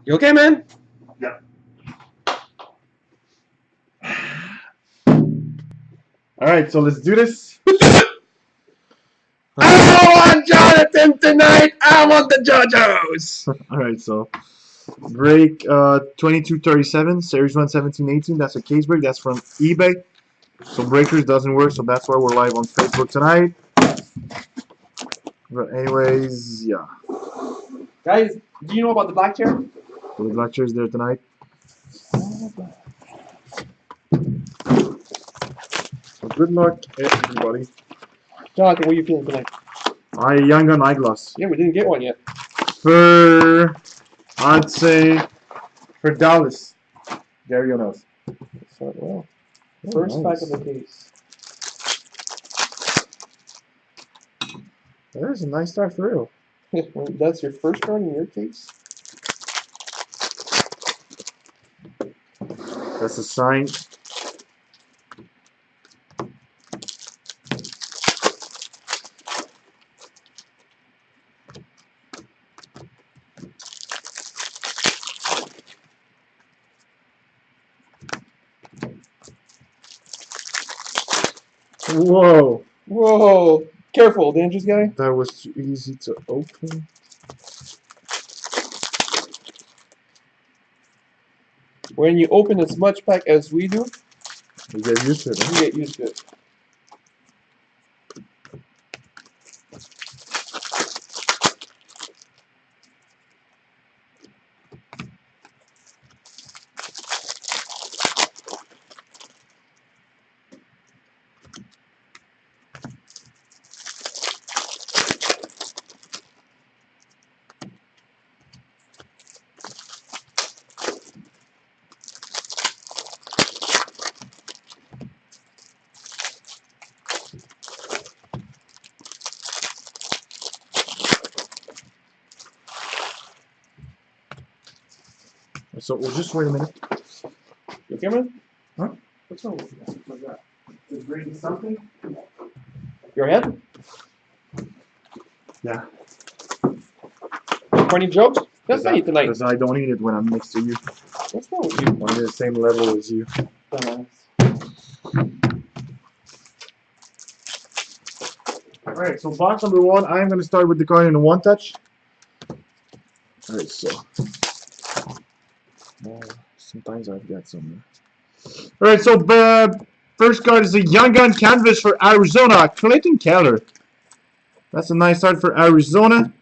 You okay, man? Yeah. Alright, so let's do this. I want Jonathan tonight. I want the JoJo's. Alright, so break 2237, series 11718. That's a case break. That's from eBay. So breakers doesn't work, so that's why we're live on Facebook tonight. But anyways, yeah. Guys, do you know about the black chair? So the black chair's there tonight. So good luck, everybody. Jonathan, what are you feeling tonight? Young Gun Eyeglass. Yeah, we didn't get one yet. I'd say for Dallas, Gary O'Neill. Well, Oh, first nice. pack of the case. There's a nice start for real. That's your first card in your case? That's a sign. Whoa. Whoa! Careful, dangerous guy. That was too easy to open. When you open as much pack as we do, You get used to it. you Huh? get used to it. So we'll just wait a minute. You okay, man? Huh? What's wrong with you? What's that? Is reading something? Your head? Yeah. Funny jokes? That's not you tonight. Because I don't eat it when I'm next to you. What's wrong with you? I'm on the same level as you. Alright, so box number one, I'm going to start with the card in a one touch. Alright, so. Sometimes I've got some. Alright, so first card is a Young Gun Canvas for Arizona, Clayton Keller. That's a nice start for Arizona.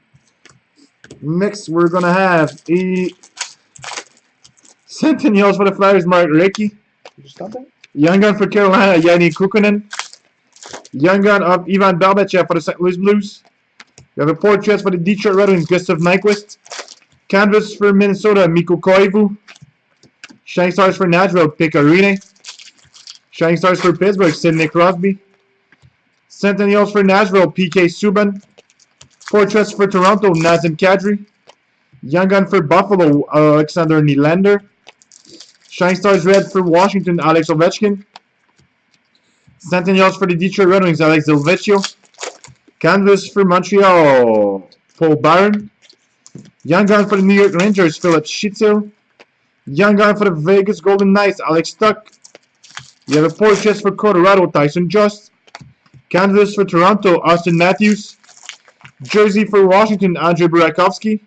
Next, we're going to have a Centennials for the Flyers, Mark Recchi. Did you stop that? Young Gun for Carolina, Yanni Kukkonen. Young Gun of Ivan Barbashev for the St. Louis Blues. You have a portrait for the Detroit Red Wings, Gustav Nyquist. Canvas for Minnesota, Mikko Koivu. Shining Stars for Nashville, Pekka Rinne. Shining Stars for Pittsburgh, Sidney Crosby. Centennials for Nashville, PK Subban. Portraits for Toronto, Nazem Kadri. Young Gun for Buffalo, Alexander Nylander. Shining Stars Red for Washington, Alex Ovechkin. Centennials for the Detroit Red Wings, Alex Delvecchio. Canvas for Montreal, Paul Byron. Young Gun for the New York Rangers, Philip Schitzel. Young Gun for the Vegas Golden Knights, Alex Tuck. You have a portrait for Colorado, Tyson Just. Canvas for Toronto, Austin Matthews. Jersey for Washington, Andrei Burakovsky.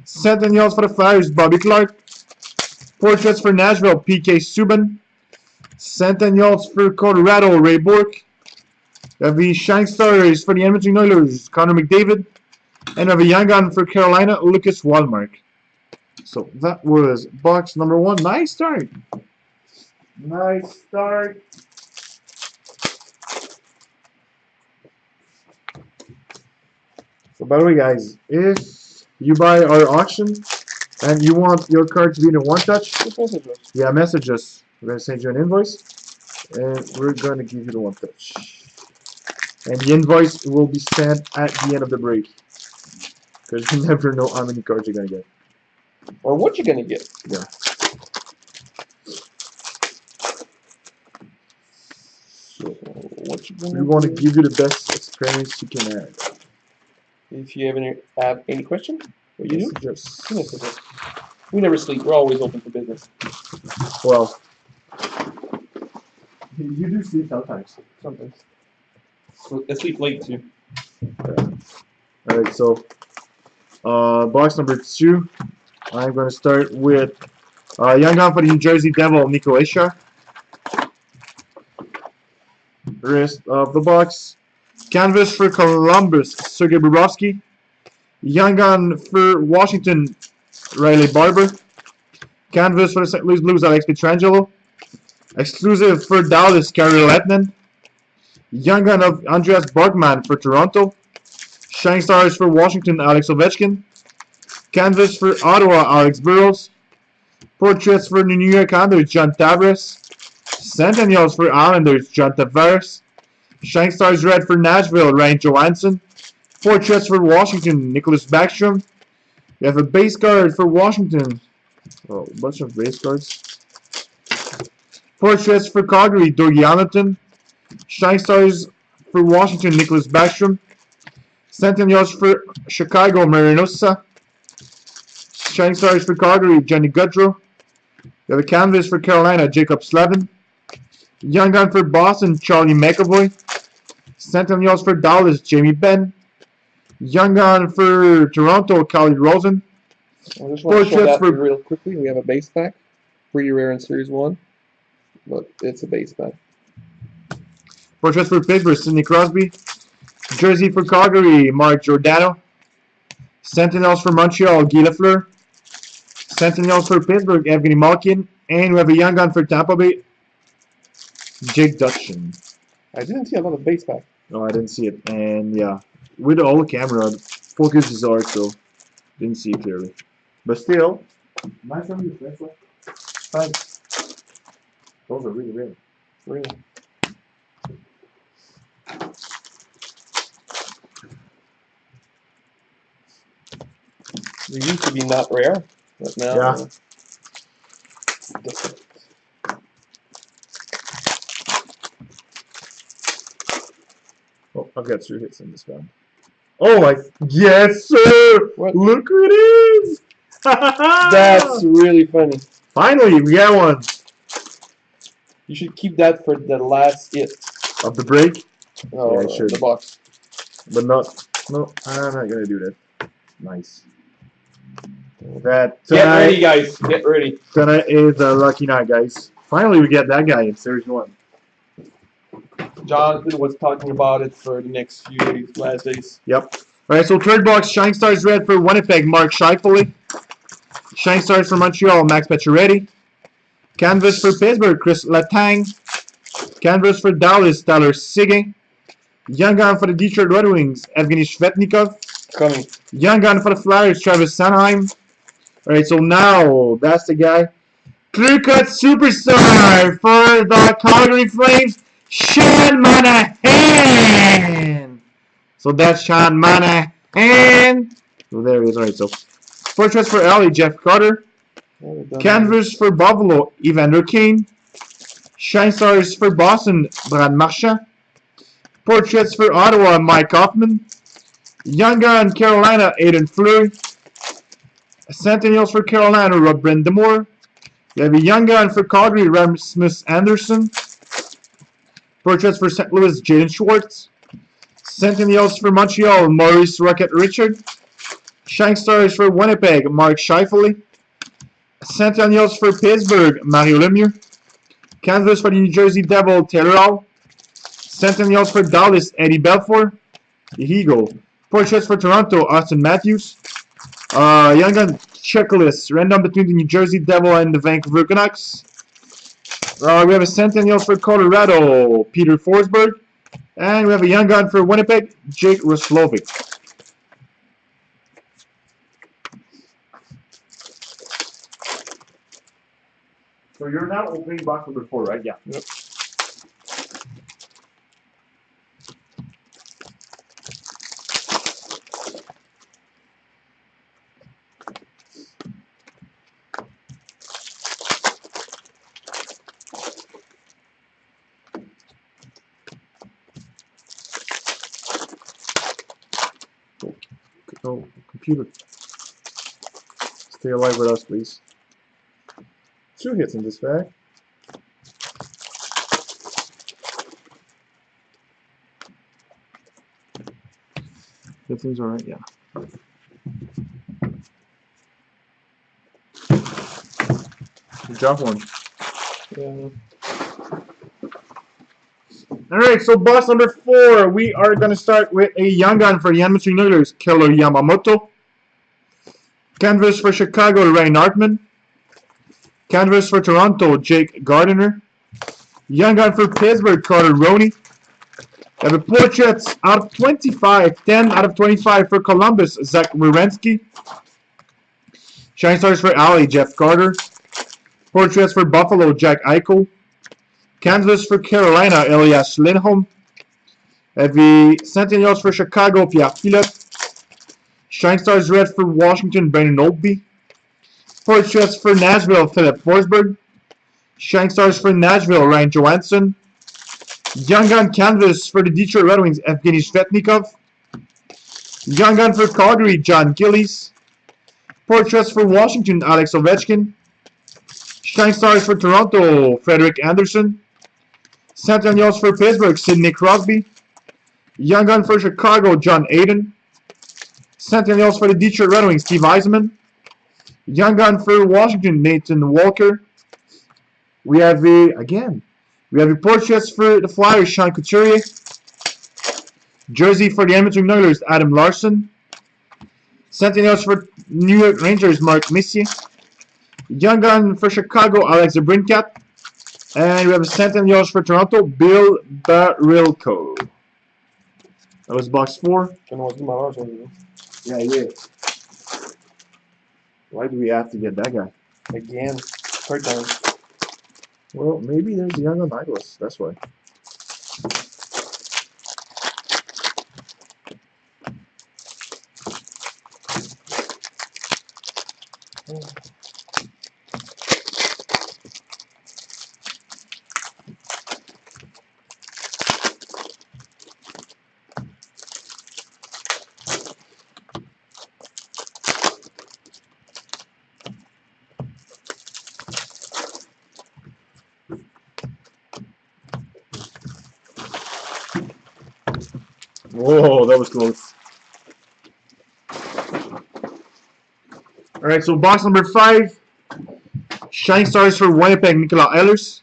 Centennials for the Flyers, Bobby Clark. Portraits for Nashville, PK Subban. Centennials for Colorado, Ray Bourque. You have the Shining Stars for the Edmonton Oilers, Connor McDavid. And you have a Young Gun for Carolina, Lucas Wallmark. So that was box number one. Nice start. Nice start. So by the way, guys, if you buy our auction and you want your card to be in a one touch, Just message us. yeah, message us. We're gonna send you an invoice, and we're gonna give you the one touch. And the invoice will be sent at the end of the break, because you never know how many cards you're gonna get. Or what you gonna get. Yeah. So, what you gonna We want to do? give you the best experience you can have. If you have any question, what you do? Yes. Message us. We never sleep. We're always open for business. Well, you do sleep sometimes. Sometimes. I sleep late too. Alright, so box number 2. I'm going to start with Young Gun for the New Jersey Devil, Nico Hischier. Rest of the box. Canvas for Columbus, Sergei Bobrovsky. Young Gun for Washington, Riley Barber. Canvas for the St. Louis Blues, Alex Pietrangelo. Exclusive for Dallas, Kari Lehtinen. Young Gun of Andreas Borgman for Toronto. Shining Stars for Washington, Alex Ovechkin. Canvas for Ottawa, Alex Burrows. Portraits for New York Islanders, John Tavares. Centennials for Islanders, John Tavares. Shining Stars Red for Nashville, Ryan Johansson. Portraits for Washington, Nicholas Backstrom. We have a base card for Washington. Oh, a bunch of base cards. Portraits for Calgary, Dougie Hamilton. Shining Stars for Washington, Nicholas Backstrom. Centennials for Chicago, Marinosa. Shining Stars for Calgary, Johnny Gaudreau. We have a canvas for Carolina, Jacob Slavin. Young Gun for Boston, Charlie McAvoy. Centennials for Dallas, Jamie Benn. Young Gun for Toronto, Kyle Rosen. I just want to show Portraits that for- real quickly. We have a base pack. Pretty rare in Series 1. But it's a base pack. Portraits for Pittsburgh, Sidney Crosby. Jersey for Calgary, Mark Giordano. Sentinels for Montreal, Guy Lafleur. Sentinels for Pittsburgh, Evgeny Malkin. And we have a Young Gun for Tampa Bay, Jake Dutchin. I didn't see a lot of base pack. No, I didn't see it. And yeah, with all the camera, focus is hard, so didn't see it clearly. But still, nice on you, that's what. Thanks. Those are really rare. Really. They used to be not rare, but now. Yeah. Different. Oh, I've got 3 hits in this round. Oh my, yes sir! What? Look who it is! That's really funny. Finally, we got one You should keep that for the last hit. of the break, Oh, Yeah, I should. the box. but not. No, I'm not gonna do that. Nice. That Get tonight, ready, guys. Get ready. tonight is a lucky night, guys. Finally, we get that guy in Series 1. Jonathan was talking about it for the next few days, last days. Yep. Alright, so third box, Shining Stars Red for Winnipeg, Mark Scheifele. Shining Stars for Montreal, Max Pacioretty. Canvas for Pittsburgh, Chris Letang. Canvas for Dallas, Tyler Seguin. Young Gun for the Detroit Red Wings, Evgeny Shvetnikov. Coming. Young Gun for the Flyers, Travis Sanheim. Alright, so now, that's the guy. Clear Cut Superstar for the Calgary Flames, Sean Monahan. So that's Sean Monahan. So there he is. Alright, so portraits for LA, Jeff Carter. Canvas for Buffalo, Evander Kane. Shine Stars for Boston, Brad Marchand. Portraits for Ottawa, Mike Hoffman. Young Gun, Carolina, Aiden Fleury. Sentinels for Carolina, Rob Brindamore. You have a Young Gun for Calgary, Rasmus Anderson. Portraits for St. Louis, Jaden Schwartz. Sentinels for Montreal, Maurice Rocket Richard. Shining Stars for Winnipeg, Mark Scheifele. Sentinels for Pittsburgh, Mario Lemieux. Canvas for the New Jersey Devil, Taylor Hall. Sentinels for Dallas, Eddie Belfour. Here you go. Portraits for Toronto, Austin Matthews. Young Gun checklist, random between the New Jersey Devil and the Vancouver Canucks. We have a Sentinels for Colorado, Peter Forsberg. And we have a Young Gun for Winnipeg, Jake Roslovic. So you're now opening box number 4, right? Yeah. Yep. Oh, computer. Stay alive with us, please. 2 hits in this bag. Everything's alright, yeah. Drop one. Yeah. Alright, so box number 4, we are going to start with a young gun for Yanmatsu Oilers, Killer Yamamoto. Canvas for Chicago, Ryan Hartman. Canvas for Toronto, Jake Gardiner. Young gun for Pittsburgh, Carter Roney. We have a portraits out of 25, 10 out of 25 for Columbus, Zach Werenski. Shine Stars for Alley, Jeff Carter. Portraits for Buffalo, Jack Eichel. Canvas for Carolina, Elias Lindholm. Heavy Sentinels for Chicago, Pierre Pilote. Shine Stars Red for Washington, Brandon Oldby. Portraits for Nashville, Philip Forsberg. Shine Stars for Nashville, Ryan Johansson. Young Gun Canvas for the Detroit Red Wings, Evgeny Svetnikov. Young Gun for Calgary, John Gillies. Portraits for Washington, Alex Ovechkin. Shine Stars for Toronto, Frederick Anderson. Sentinels for Pittsburgh, Sidney Crosby. Young Gun for Chicago, John Aiden. Sentinels for the Detroit Red Wings, Steve Yzerman. Young Gun for Washington, Nathan Walker. We have a portraits for the Flyers, Sean Couturier. Jersey for the Edmonton Oilers, Adam Larson. Sentinels for New York Rangers, Mark Messier. Young Gun for Chicago, Alex Zabrinkat. And we have a Sentinels for Toronto, Bill Barilko. That was box 4. Yeah, yeah. Why do we have to get that guy? Again. Third time. Well, maybe there's a Young Gun Douglas. That's why. Whoa, that was close. Alright, so box number 5. Shine Stars for Winnipeg, Nicolas Ehlers.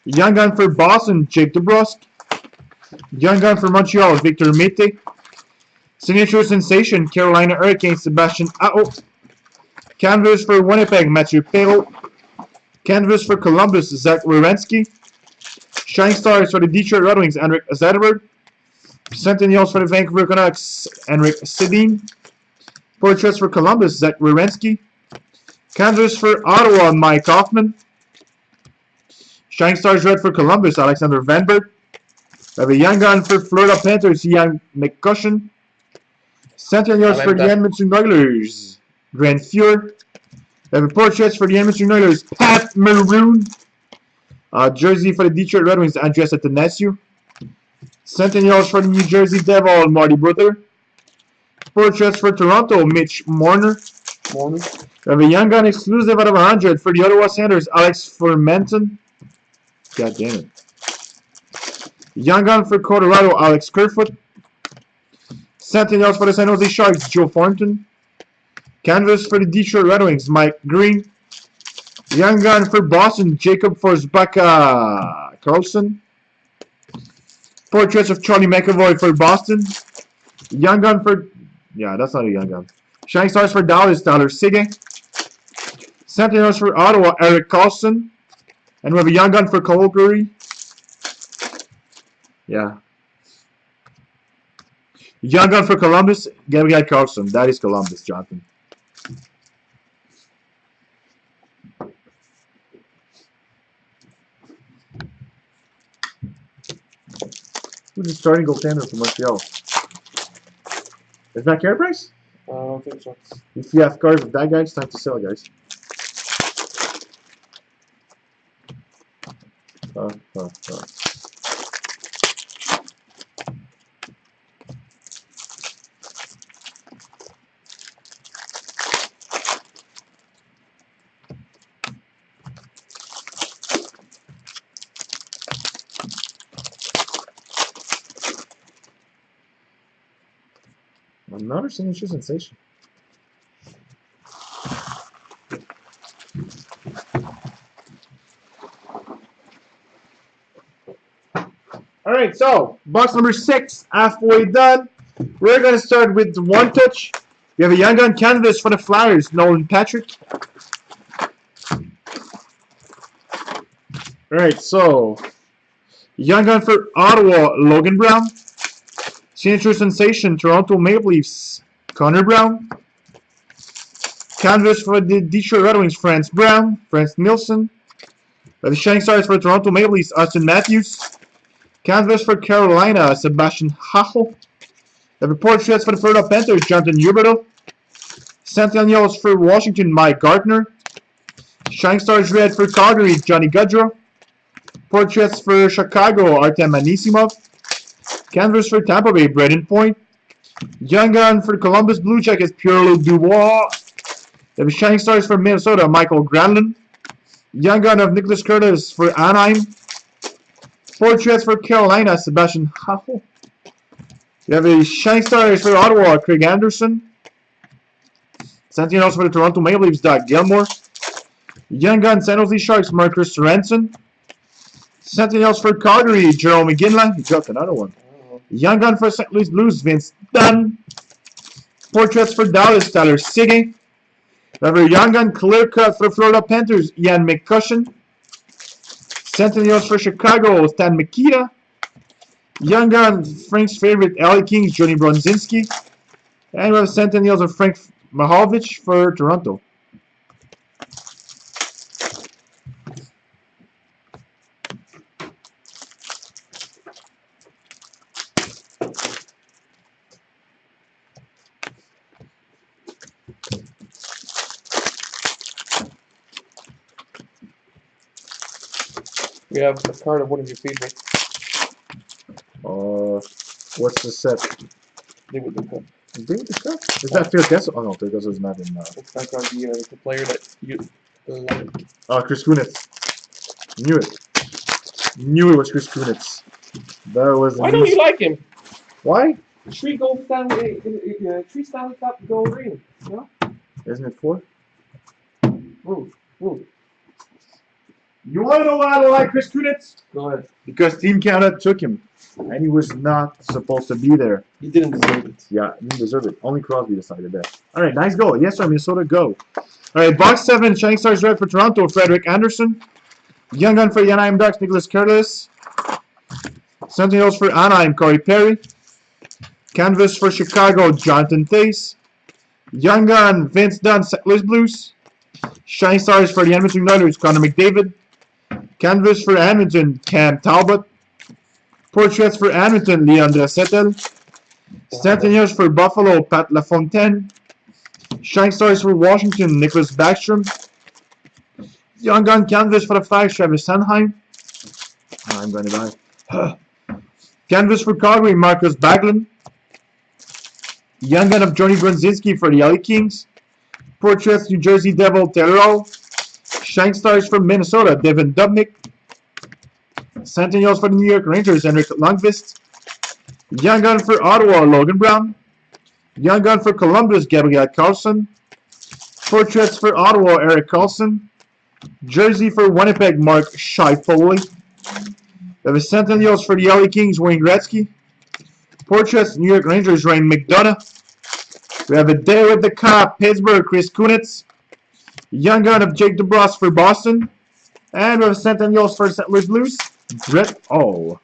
Young Gun for Boston, Jake DeBrusk. Young Gun for Montreal, Victor Mete. Signature Sensation, Carolina Hurricanes, Sebastian Aho. Canvas for Winnipeg, Mathieu Perreault. Canvas for Columbus, Zach Werenski. Shine Stars for the Detroit Red Wings, Henrik Zetterberg. Sentinels for the Vancouver Canucks, Henrik Sedin. Portraits for Columbus, Zach Werenski. Canvas for Ottawa, Mike Hoffman. Shine Stars Red for Columbus, Alexander Vanberg. We have a Young Gun for Florida Panthers, Ian McCushion. Sentinels for the Edmonton Oilers, Grant Fuhr. We have a portraits for the Edmonton Oilers, Pat Maroon. Jersey for the Detroit Red Wings, Andreas Athanasiou. Sentinels for the New Jersey Devil, Marty Brodeur. Portraits for Toronto, Mitch Marner. We have a Young Gun exclusive out of 100 for the Ottawa Senators, Alex Fermenton. God damn it. Young Gun for Colorado, Alex Kerfoot. Sentinels for the San Jose Sharks, Joe Thornton. Canvas for the Detroit Red Wings, Mike Green. Young Gun for Boston, Jacob Forsbacka Carlson. Portraits of Charlie McAvoy for Boston. Young Gun for... yeah, that's not a Young Gun. Shining Stars for Dallas, Tyler Sige. Sentinels for Ottawa, Eric Carlson. And we have a Young Gun for Calgary. Yeah. Young Gun for Columbus, Gabriel Carlson. That is Columbus, Jonathan. Who's the starting goaltender for Montreal? Is that Carey Price? I don't think so. If you have cards of that guy, it's time to sell, guys. Another signature sensation. Alright, so box number 6, halfway done. We're gonna start with one touch. We have a Young Gun canvas for the Flyers, Nolan Patrick. Alright, so Young Gun for Ottawa, Logan Brown. Signature sensation, Toronto Maple Leafs, Connor Brown. Canvas for the Detroit Red Wings, France Brown, France Nielsen. The Shining Stars for Toronto Maple Leafs, Austin Matthews. Canvas for Carolina, Sebastian Hachel. The portraits for the Florida Panthers, Jonathan Huberdeau. Centennials for Washington, Mike Gardner. Shining Stars Red for Calgary, Johnny Gaudreau. Portraits for Chicago, Artem Anisimov. Canvas for Tampa Bay, Braden Point. Young Gun for Columbus Blue Jackets, Pierre-Luc Dubois. The Shining Stars for Minnesota, Michael Granlund. Young Gun of Nicholas Curtis for Anaheim. Portraits for Carolina, Sebastian Hachel. We have a Shining Stars for Ottawa, Craig Anderson. Sentinels for the Toronto Maple Leafs, Doug Gilmore. Young Gun San Jose Sharks, Marcus Sorensen. Sentinels for Calgary, Jerome McGinley. He got another one. Young Gun for St. Louis Blues, Vince Dunn. Portraits for Dallas, Tyler Seguin. We have a Young Gun clear cut for Florida Panthers, Ian McCushion. Sentinels for Chicago, Stan Mikita. Young Gun, Frank's favorite, LA Kings, Johnny Bronzinski. And we have Sentinels of Frank Mahovich for Toronto. We have a card of one of your favorites. What's the set? They would look up. David the Cup? Is that Phil Kessel? Oh no, Phil Kessel is not in. It's not going to be the player that you like. Chris Kunitz. Knew it. Knew it was Chris Kunitz. That was. Why don't you like him? Why? Three Stanley Cup gold ring. Yeah. Isn't it 4? Ooh. You want to know why I don't like Chris Kunitz? Go ahead. Because Team Canada took him, and he was not supposed to be there. He didn't deserve it. Yeah, he didn't deserve it. Only Crosby decided that. All right, nice goal. Yes, sir, Minnesota, go. All right, box 7, Shining Stars Red for Toronto, Frederick Anderson. Young Gun for the Anaheim Ducks, Nicholas Curtis. Sentinels for Anaheim, Corey Perry. Canvas for Chicago, Jonathan Toews. Young Gun, Vince Dunn, St. Louis Blues. Shining Stars for the Edmonton Oilers, Connor McDavid. Canvas for Edmonton, Cam Talbot. Portraits for Edmonton, Leon Draisaitl. Sentinels for Buffalo, Pat LaFontaine. Shining Stars for Washington, Nicholas Backstrom. Young Gun Canvas for the Flash, Travis Sanheim. Oh, I'm going to die. Canvas for Calgary, Marcus Baglin. Young Gun of Johnny Bronzinski for the LA Kings. Portraits, New Jersey Devil, Taylor Hall. Shining Stars for Minnesota, Devin Dubnyk. Sentinels for the New York Rangers, Henrik Lundqvist. Young Gun for Ottawa, Logan Brown. Young Gun for Columbus, Gabriel Carlson. Portraits for Ottawa, Eric Carlson. Jersey for Winnipeg, Mark Scheifele. We have a Sentinels for the LA Kings, Wayne Gretzky. Portraits, New York Rangers, Ryan McDonough. We have a Day with the Cop, Pittsburgh, Chris Kunitz. Young Gun of Jake DeBrusk for Boston. And we have Sentinels for St. Louis Blues, Brett Oh.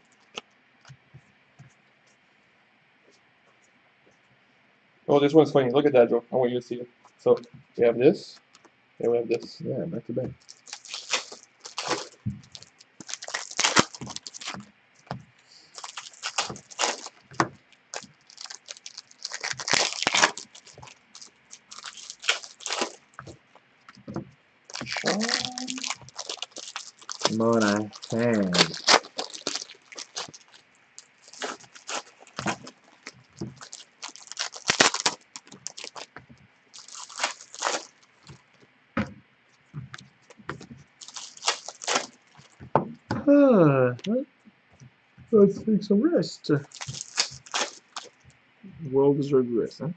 Oh, this one's funny. Look at that, Joe. I want you to see it. So, we have this, and we have this. Yeah, back to back. Mona hand. Let's take some rest. Well-deserved rest, huh?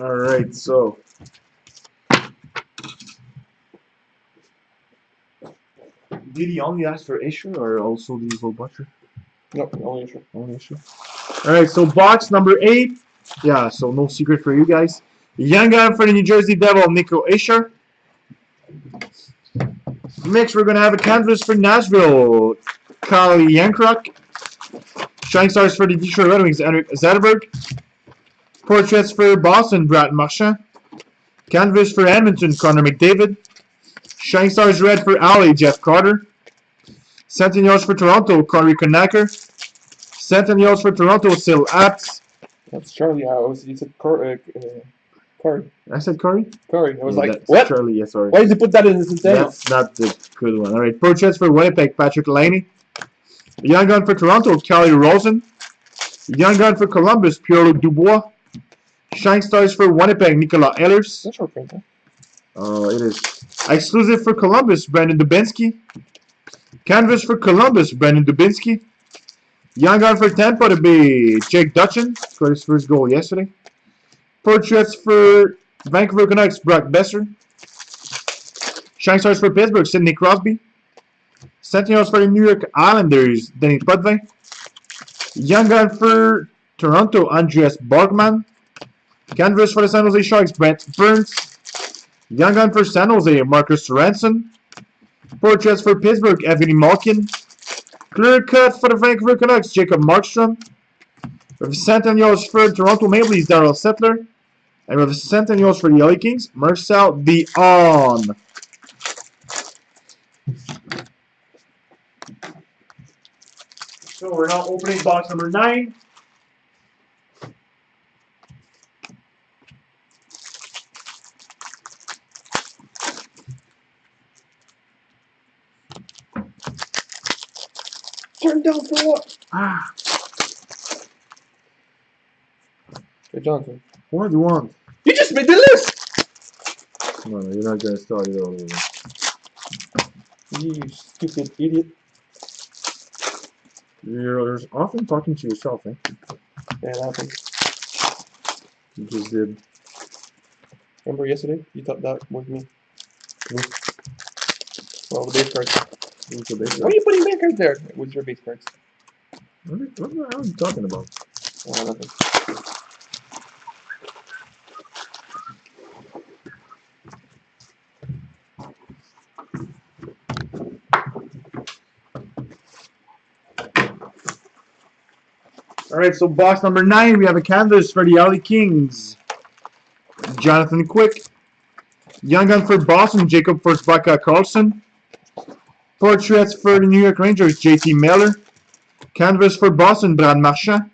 Alright, so. Did he only ask for issue or also the evil butcher? No, only issue. Only issue. Alright, so box number 8. Yeah, so no secret for you guys. Young gun for the New Jersey Devil, Nico Isher. Next, we're going to have a canvas for Nashville, Kyle Yankruk. Shining Stars for the Detroit Red Wings, Henrik Zetterberg. Portraits for Boston, Brad Marchand. Canvas for Edmonton, Connor McDavid. Shining Stars Red for Alley, Jeff Carter. Centennials for Toronto, Corey Conacher. Centennials for Toronto, Sil Apps. That's Charlie. You said Corey. I said Corey? Corey. I was Yeah, like, that's what? Charlie, yeah, sorry. Why did you put that in the sentence? That's not the good one. Alright, portraits for Winnipeg, Patrick Laney. Young gun for Toronto, Kelly Rosen. Young gun for Columbus, Pierre-Luc Dubois. Shining Stars for Winnipeg, Nicolas Ehlers. That's short print, huh? Oh, it is. Exclusive for Columbus, Brandon Dubinsky. Canvas for Columbus, Brandon Dubinsky. Young gun for Tampa to be Jake Dutchin. Scored his first goal yesterday. Portraits for Vancouver Canucks, Brock Besser. Shining Stars for Pittsburgh, Sidney Crosby. Sentinels for the New York Islanders, Denis Potvin. Young gun for Toronto, Andreas Borgman. Canvas for the San Jose Sharks, Brent Burns. Young gun for San Jose, Marcus Ranson. Portraits for Pittsburgh, Evgeny Malkin. Clear cut for the Vancouver Canucks, Jacob Markstrom. We have Centennials for Toronto Maple Leafs, Darryl Settler. And we have Centennials for the LA Kings, Marcel Dion. So we're now opening box number 9. Turn down for what? Ah, Hey, Jonathan. what do you want? You just made the list! No, you're not gonna start it all over. You stupid idiot. You're often talking to yourself, eh? Yeah, it happened. You just did. Remember yesterday? You thought that was me. What? Well, the base cards. What's the base Why are you putting base cards there? What's your base cards? What the hell are you talking about? Oh, nothing. Alright, so box number 9, we have a canvas for the LA Kings. Jonathan Quick. Young gun for Boston, Jacob Forsbacka Carlson. Portraits for the New York Rangers, JT Miller. Canvas for Boston, Brad Marchand.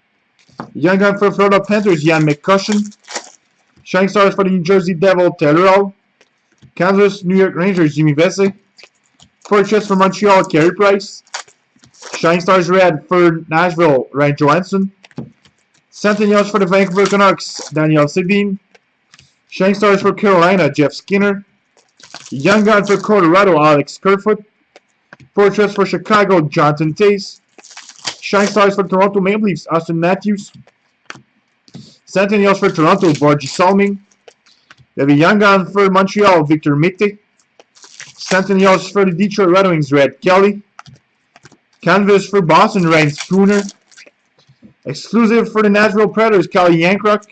Young gun for Florida Panthers, Ian McCussion. Shining Stars for the New Jersey Devil, Taylor Hall. Canvas, New York Rangers, Jimmy Vesey. Portraits for Montreal, Carey Price. Shining Stars Red for Nashville, Ryan Johansson. Centennials for the Vancouver Canucks, Daniel Sedin. Shining Stars for Carolina, Jeff Skinner. Young gun for Colorado, Alex Kerfoot. Portraits for Chicago, Jonathan Toews. Shining Stars for Toronto Maple Leafs, Austin Matthews. Centennials for Toronto, Borgie Salming. We have a young gun for Montreal, Victor Mete. Centennials for the Detroit Red Wings, Red Kelly. Canvas for Boston, Ryan Spooner. Exclusive for the Nashville Predators, Kyle Yankruk.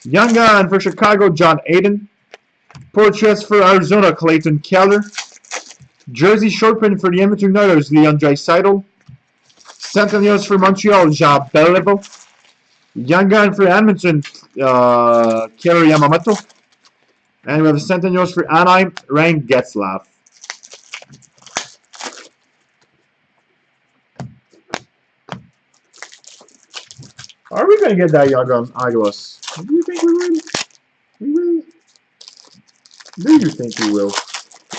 Young gun for Chicago, John Aiden. Portraits for Arizona, Clayton Keller. Jersey short print for the Edmonton Oilers, Leon Draisaitl. Centennials for Montreal, Jean Beliveau. Young gun for Edmonton, Keller Yamamoto. And we have Centennials for Anaheim, Ryan Getzlaff. Are we gonna get that young gun, Aguas? Do you think we will? We will? Do you think we will?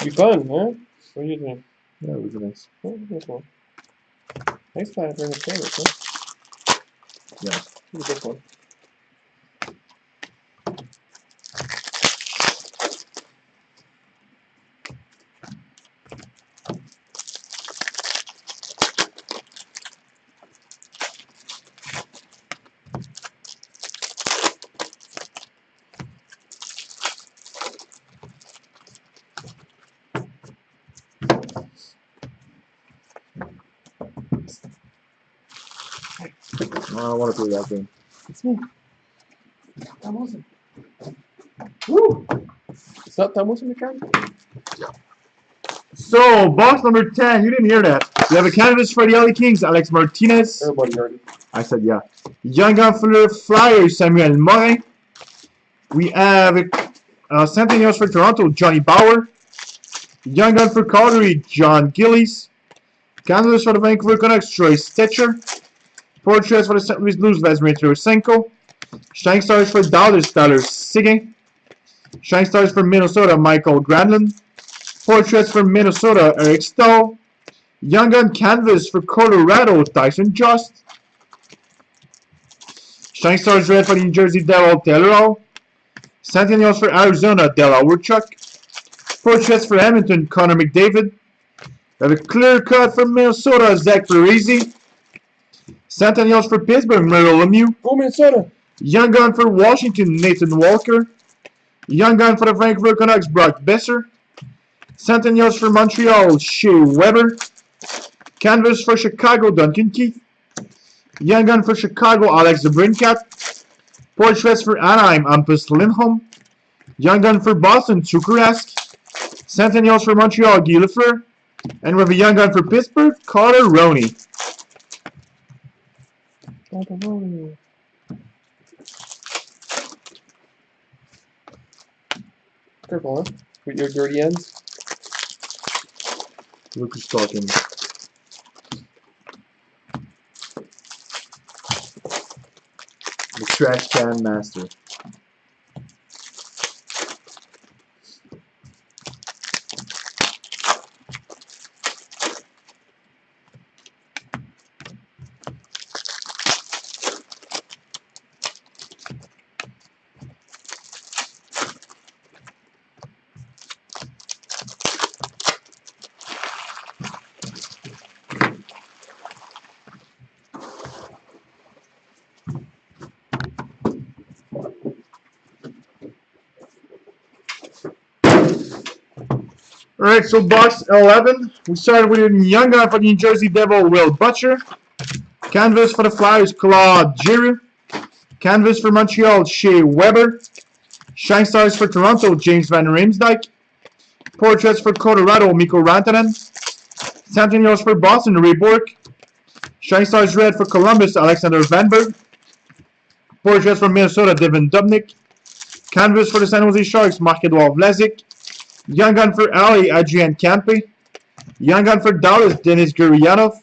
You fun, huh? What are you doing? Yeah, we can. Oh, this one. Nice plan for the favorites, huh? Yeah. Look at this one. don't want to play that game. It's me. Tom Wilson. Woo! It's not Tom Wilson, McCann? So, box number 10, you didn't hear that. We have a canvas for the LA Kings, Alex Martinez. Everybody already. I said yeah. Young gun for the Flyers, Samuel Morin. We have Centennials for Toronto, Johnny Bauer. Young gun for Calgary, John Gillies. Canvas for the Vancouver Canucks, Troy Stecher. Portraits for the St. Louis Blues, Vladimir Tarasenko. Shining Stars for Dallas, Tyler Seguin. Shining Stars for Minnesota, Michael Granlund. Portraits for Minnesota, Eric Stahl. Young gun canvas for Colorado, Tyson Just. Shining Stars red for the New Jersey Devil, Taylor Hall. Centennials for Arizona, Del Howard-Chuck. Portraits for Edmonton, Connor McDavid. We have a clear cut for Minnesota, Zach Parise. Centennials for Pittsburgh, Merrill Lemieux. Go Minnesota! Young gun for Washington, Nathan Walker. Young gun for the Vancouver Canucks, Brock Besser. Centennials for Montreal, Shea Weber. Canvas for Chicago, Duncan Keith. Young gun for Chicago, Alex DeBrincat. Portraits for Anaheim, Hampus Lindholm. Young gun for Boston, Tuukka Rask. Centennials for Montreal, Guy Lafleur. And we have a young gun for Pittsburgh, Carter Rowney. Careful, huh? With your dirty ends. Look who's talking. The trash can master. Alright, so box 11. We started with a young gun for the New Jersey Devil, Will Butcher. Canvas for the Flyers, Claude Giroux. Canvas for Montreal, Shea Weber. Shine Stars for Toronto, James Van Riemsdyk. Portraits for Colorado, Mikko Rantanen. Centennials for Boston, Ray Bourque. Shine Stars Red for Columbus, Alexander Vanberg. Portraits for Minnesota, Devin Dubnyk. Canvas for the San Jose Sharks, Marc-Edouard Vlasic. Young gun for LA, Adrian Campe. Young gun for Dallas, Denis Gurianov.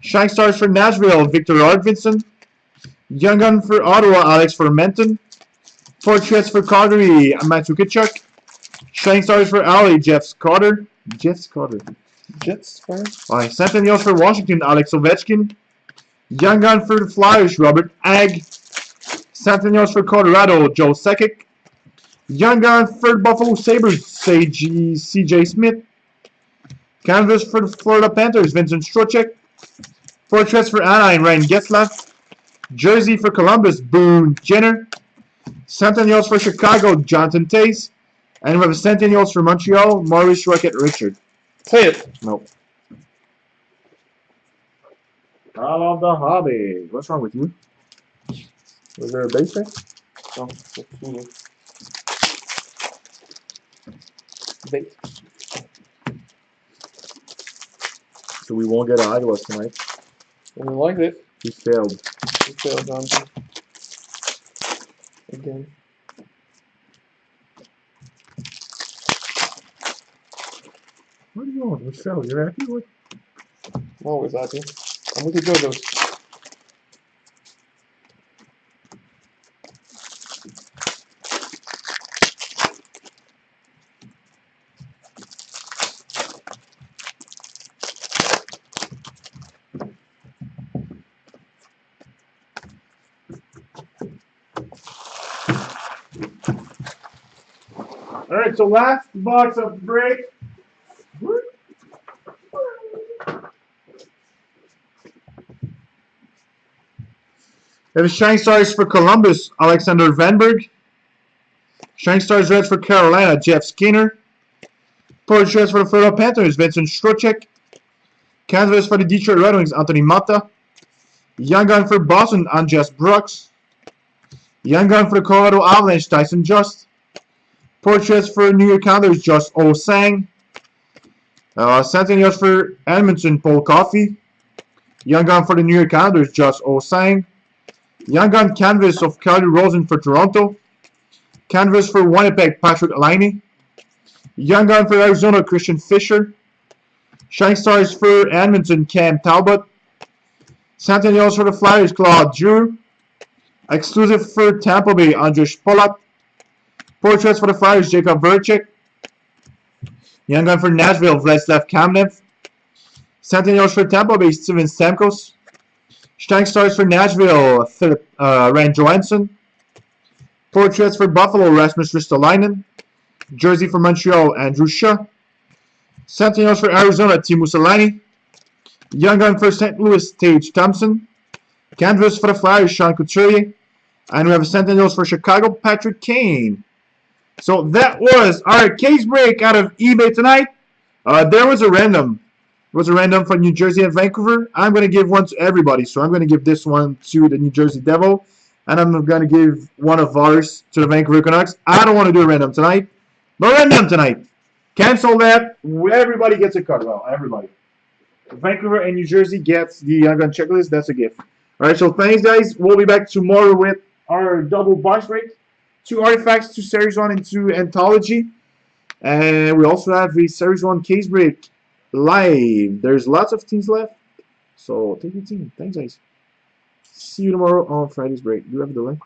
Shine Stars for Nashville, Victor Arvidsson. Young gun for Ottawa, Alex Fermenton. Portraits for Calgary, Matthew Tkachuk. Shine Stars for LA, Jeff Carter. Jets, fire. Alright, Centennials for Washington, Alex Ovechkin. Young gun for the Flyers, Robert Agg. Centennials for Colorado, Joe Sakic. Young gun for the Buffalo Sabres, C.J. Smith. Canvas for the Florida Panthers, Vincent Trocheck. Portraits for Anaheim, Ryan Getzlaf. Jersey for Columbus, Boone Jenner. Centennials for Chicago, Jonathan Toews. And we have Centennials for Montreal, Maurice Rocket-Richard. Play it! Nope. I love the hobby. What's wrong with you? Was there a base there? No, it's cool. Bait. So we won't get a high to us tonight. I didn't like it. He failed. He failed, Jonathan. Again. What are you on? We failed. You're happy with? I'm always happy. I'm with the JoJo's. Alright, so last box of break. We have Shine Stars for Columbus, Alexander Vanberg. Shine Stars Reds for Carolina, Jeff Skinner. Portraits for the Florida Panthers, Vincent Trocheck. Canvas for the Detroit Red Wings, Anthony Mata. Young gun for Boston, Andreas Brooks. Young gun for the Colorado Avalanche, Tyson Just. Portraits for New York Islanders, Josh Osang. Centennials for Edmonton, Paul Coffey. Young gun for the New York Islanders, Josh Osang. Young gun canvas of Carly Rosen for Toronto. Canvas for Winnipeg, Patrick Laine. Young gun for Arizona, Christian Fisher. Shining Stars for Edmonton, Cam Talbot. Centennials for the Flyers, Claude Giroux. Exclusive for Tampa Bay, Andrzej Polak. Portraits for the Flyers, Jacob Voracek. Young gun for Nashville, Vladislav Kamenev. Centennials for Tampa Bay, Steven Stamkos. Shining Stars for Nashville, Philip Rand Johansson. Portraits for Buffalo, Rasmus Ristolainen. Jersey for Montreal, Andrew Shaw. Centennials for Arizona, Teemu Selanne. Young gun for St. Louis, Tage Thompson. Canvas for the Flyers, Sean Couturier. And we have a Sentinels for Chicago, Patrick Kane. So that was our case break out of eBay tonight. There was a random. It was a random for New Jersey and Vancouver. I'm going to give one to everybody. So I'm going to give this one to the New Jersey Devil. And I'm going to give one of ours to the Vancouver Canucks. I don't want to do a random tonight. No random tonight. Cancel that. Everybody gets a card. Well, everybody. Vancouver and New Jersey gets the Young Gun checklist. That's a gift. Alright, so thanks, guys. We'll be back tomorrow with our double box break. 2 artifacts, 2 Series 1, and 2 Anthology. And we also have a Series 1 case break live. There's lots of teams left. So take your team. Thanks, guys. See you tomorrow on Friday's break. Do you have the link?